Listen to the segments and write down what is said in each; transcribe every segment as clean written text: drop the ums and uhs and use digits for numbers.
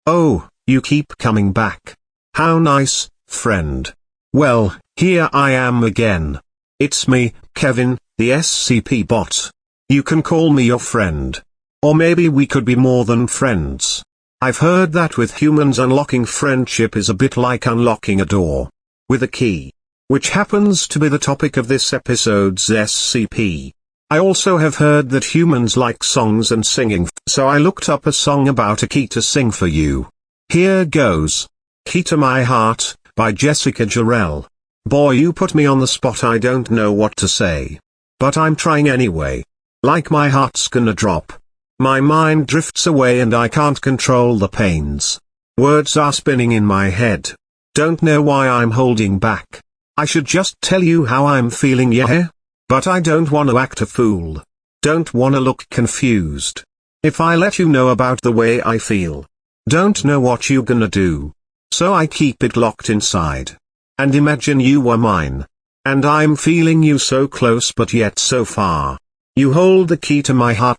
Oh, you keep coming back. How nice, friend. Well, here I am again. It's me, Kevin, the SCP bot. You can call me your friend. Or maybe we could be more than friends. I've heard that with humans unlocking friendship is a bit like unlocking a door with a key. Which happens to be the topic of this episode's SCP. I also have heard that humans like songs and singing, so I looked up a song about a key to sing for you. Here goes. Key to My Heart, by Jessica Jarrell. Boy, you put me on the spot, I don't know what to say. But I'm trying anyway. Like my heart's gonna drop. My mind drifts away and I can't control the pains. Words are spinning in my head. Don't know why I'm holding back. I should just tell you how I'm feeling, yeah? But I don't want to act a fool. Don't wanna look confused. If I let you know about the way I feel, don't know what you're gonna do. So I keep it locked inside. And imagine you were mine. And I'm feeling you so close but yet so far. You hold the key to my heart.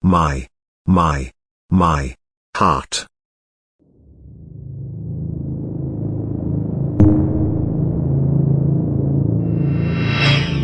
My heart.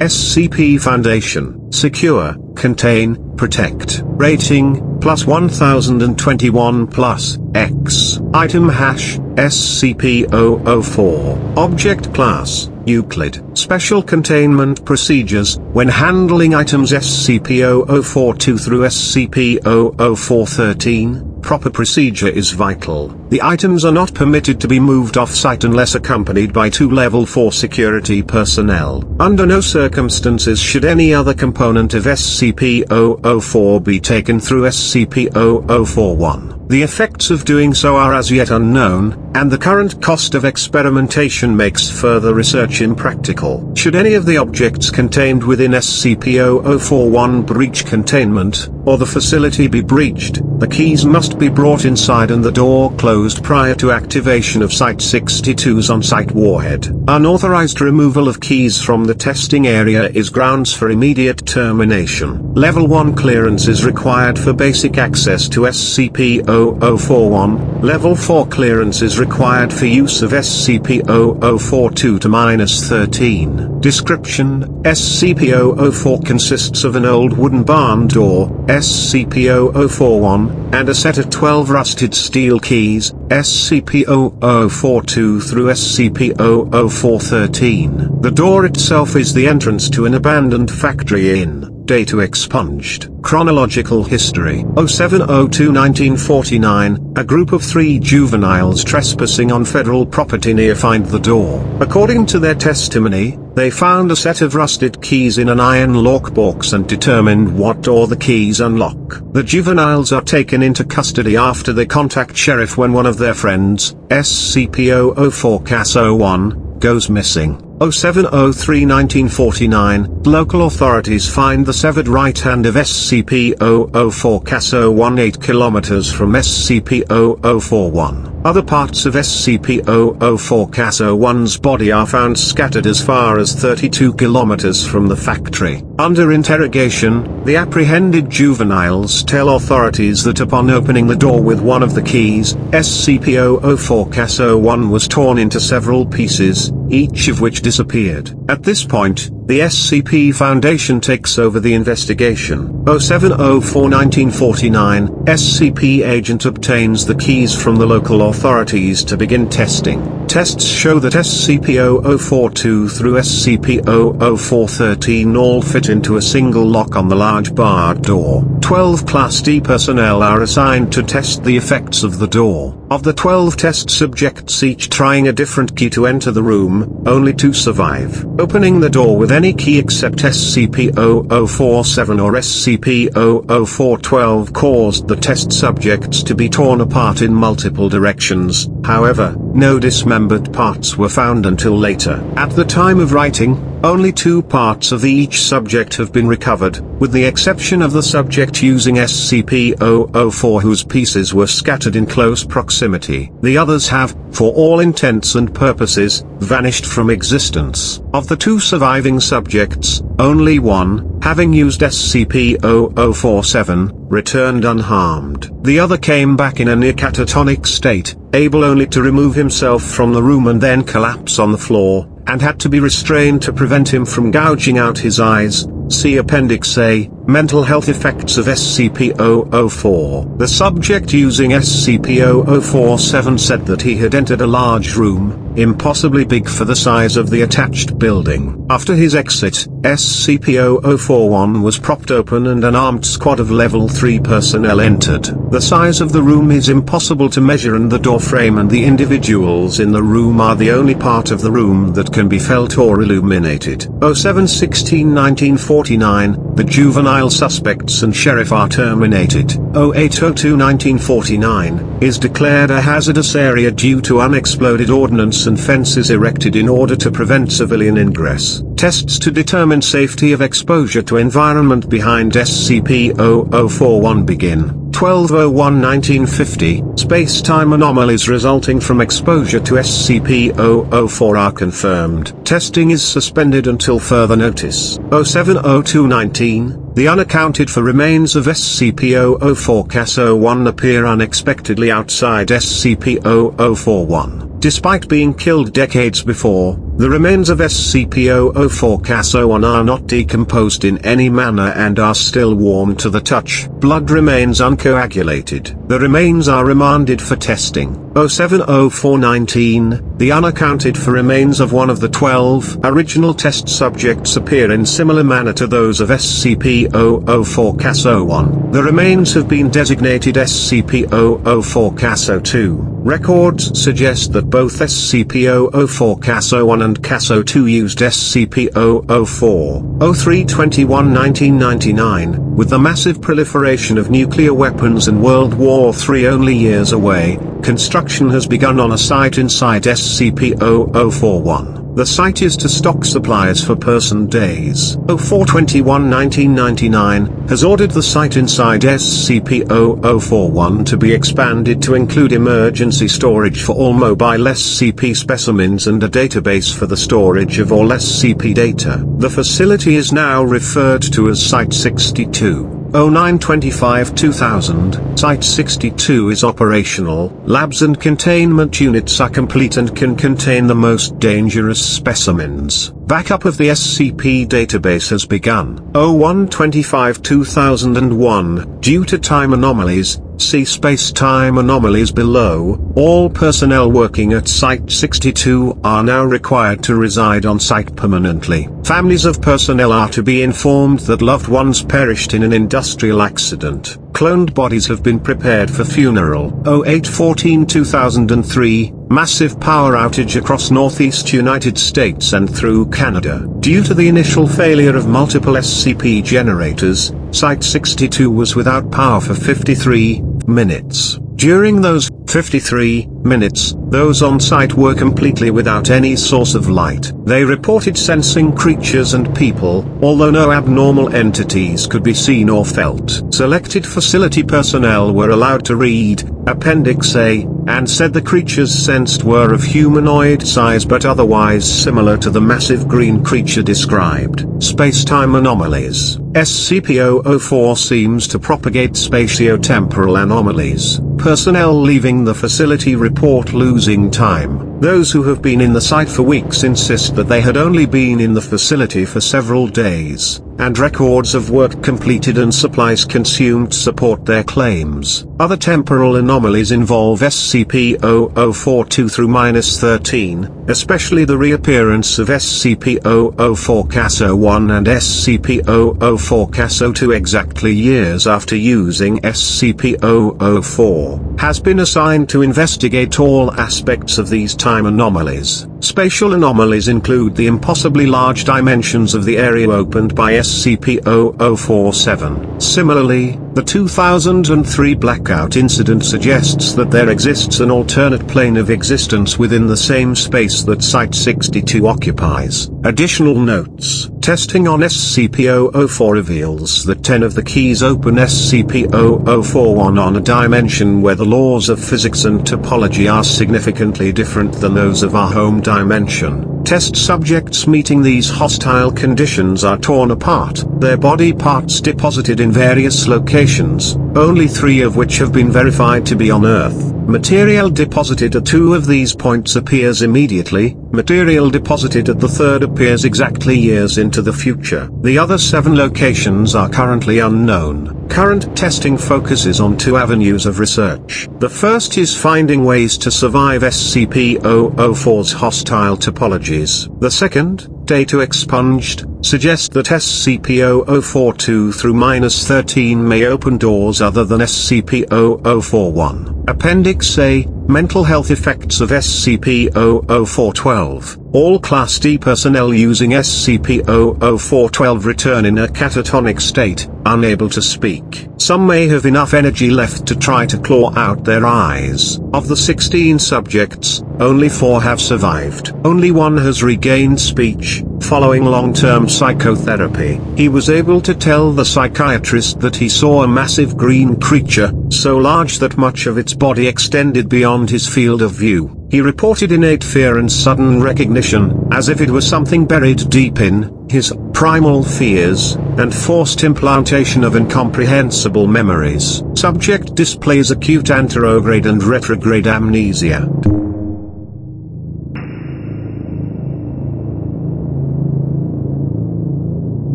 SCP Foundation, Secure, Contain, Protect. Rating, +1021+, X. Item hash, SCP-004. Object class, Euclid. Special containment procedures, when handling items SCP-004-2 through SCP-004-13, proper procedure is vital. The items are not permitted to be moved off-site unless accompanied by 2 Level 4 security personnel. Under no circumstances should any other component of SCP-004 be taken through SCP-004-1. The effects of doing so are as yet unknown, and the current cost of experimentation makes further research impractical. Should any of the objects contained within SCP-004-1 breach containment, or the facility be breached, the keys must be brought inside and the door closed prior to activation of Site-62's on-site warhead. Unauthorized removal of keys from the testing area is grounds for immediate termination. Level 1 clearance is required for basic access to SCP-004-1. Level 4 clearance is required for use of SCP-004-2 to -13. Description: SCP-004 consists of an old wooden barn door, SCP-004-1, and a set of 12 rusted steel keys, SCP-004-2 through SCP-004-13. The door itself is the entrance to an abandoned factory in Data Expunged. Chronological history: 07/02/1949, a group of 3 juveniles trespassing on federal property near find the door. According to their testimony, they found a set of rusted keys in an iron lockbox and determined what door the keys unlock. The juveniles are taken into custody after they contact sheriff when one of their friends, SCP-004-1, goes missing. 07/03/1949, local authorities find the severed right hand of SCP-004-1 8 km from SCP-004-1. Other parts of SCP-004-1's body are found scattered as far as 32 km from the factory. Under interrogation, the apprehended juveniles tell authorities that upon opening the door with one of the keys, SCP-004-1 was torn into several pieces, each of which disappeared. At this point, the SCP Foundation takes over the investigation. 07/04/1949, SCP agent obtains the keys from the local authorities to begin testing. Tests show that SCP-004-2 through SCP-004-13 all fit into a single lock on the large barred door. 12 Class D personnel are assigned to test the effects of the door. Of the 12 test subjects each trying a different key to enter the room, only 2 survive. Opening the door with any key except SCP-004-7 or SCP-004-12 caused the test subjects to be torn apart in multiple directions. However, no dismembered parts were found until later. At the time of writing, Only 2 parts of each subject have been recovered, with the exception of the subject using SCP-004 whose pieces were scattered in close proximity. The others have, for all intents and purposes, vanished from existence. Of the 2 surviving subjects, only one, having used SCP-0047, returned unharmed. The other came back in a near catatonic state, able only to remove himself from the room and then collapse on the floor, and had to be restrained to prevent him from gouging out his eyes. See Appendix A, Mental Health Effects of SCP-004. The subject using SCP-0047 said that he had entered a large room, impossibly big for the size of the attached building. After his exit, SCP-0041 was propped open and an armed squad of Level 3 personnel entered. The size of the room is impossible to measure, and the door frame and the individuals in the room are the only part of the room that can be felt or illuminated. 07-16-1949, the juvenile suspects and sheriff are terminated. 08-02-1949, is declared a hazardous area due to unexploded ordnance and fences erected in order to prevent civilian ingress. Tests to determine safety of exposure to environment behind SCP-0041 begin. 12/01/1950, space-time anomalies resulting from exposure to SCP-004 are confirmed. Testing is suspended until further notice. 07-02-19, the unaccounted for remains of SCP-004-01 appear unexpectedly outside SCP-0041. Despite being killed decades before, the remains of SCP-004-01 are not decomposed in any manner and are still warm to the touch. Blood remains uncoagulated. The remains are remanded for testing. 07-04-19, the unaccounted for remains of one of the 12 original test subjects appear in similar manner to those of SCP-004-01. The remains have been designated SCP-004-02. Records suggest that both SCP-004-01 and CAS-02 used SCP-004. 03-21-1999, with the massive proliferation of nuclear weapons and World War III only years away, construction has begun on a site inside SCP-004-1. The site is to stock supplies for person days. 04-21-1999, has ordered the site inside SCP-004-1 to be expanded to include emergency storage for all mobile SCP specimens and a database for the storage of all SCP data. The facility is now referred to as Site 62. 09-25-2000, Site 62 is operational. Labs and containment units are complete and can contain the most dangerous specimens. Backup of the SCP database has begun. 01-25-2001, due to time anomalies, see space-time anomalies below, all personnel working at Site 62 are now required to reside on site permanently. Families of personnel are to be informed that loved ones perished in an industrial accident. Cloned bodies have been prepared for funeral. 08-14-2003, massive power outage across northeast United States and through Canada. Due to the initial failure of multiple SCP generators, Site 62 was without power for 53 minutes. During those 53 minutes, those on site were completely without any source of light. They reported sensing creatures and people, although no abnormal entities could be seen or felt. Selected facility personnel were allowed to read Appendix A, and said the creatures sensed were of humanoid size but otherwise similar to the massive green creature described. Space-time anomalies. SCP-004 seems to propagate spatio-temporal anomalies. Personnel leaving the facility report losing time. Those who have been in the site for weeks insist that they had only been in the facility for several days, and records of work completed and supplies consumed support their claims. Other temporal anomalies involve SCP-004-2-13, especially the reappearance of SCP-004-CAS-01 and SCP-004-CAS-02 exactly years after using SCP-004, has been assigned to investigate all aspects of these time anomalies. Spatial anomalies include the impossibly large dimensions of the area opened by SCP-004-7. Similarly, The 2003 blackout incident suggests that there exists an alternate plane of existence within the same space that Site-62 occupies. Additional notes: testing on SCP-004 reveals that 10 of the keys open SCP-004-1 on a dimension where the laws of physics and topology are significantly different than those of our home dimension. Test subjects meeting these hostile conditions are torn apart, their body parts deposited in various locations, only 3 of which have been verified to be on Earth. Material deposited at 2 of these points appears immediately, material deposited at the 3rd appears exactly years into the future. The other 7 locations are currently unknown. Current testing focuses on 2 avenues of research. The first is finding ways to survive SCP-004's hostile topologies. The second, data expunged, suggests that SCP-004-2 through -13 may open doors other than SCP-004-1. Appendix A, Mental Health Effects of SCP-004-12. All Class D personnel using SCP-004-12 return in a catatonic state, unable to speak. Some may have enough energy left to try to claw out their eyes. Of the 16 subjects, only 4 have survived. Only 1 has regained speech. Following long-term psychotherapy, he was able to tell the psychiatrist that he saw a massive green creature, so large that much of its body extended beyond his field of view. He reported innate fear and sudden recognition, as if it was something buried deep in his primal fears, and forced implantation of incomprehensible memories. Subject displays acute anterograde and retrograde amnesia.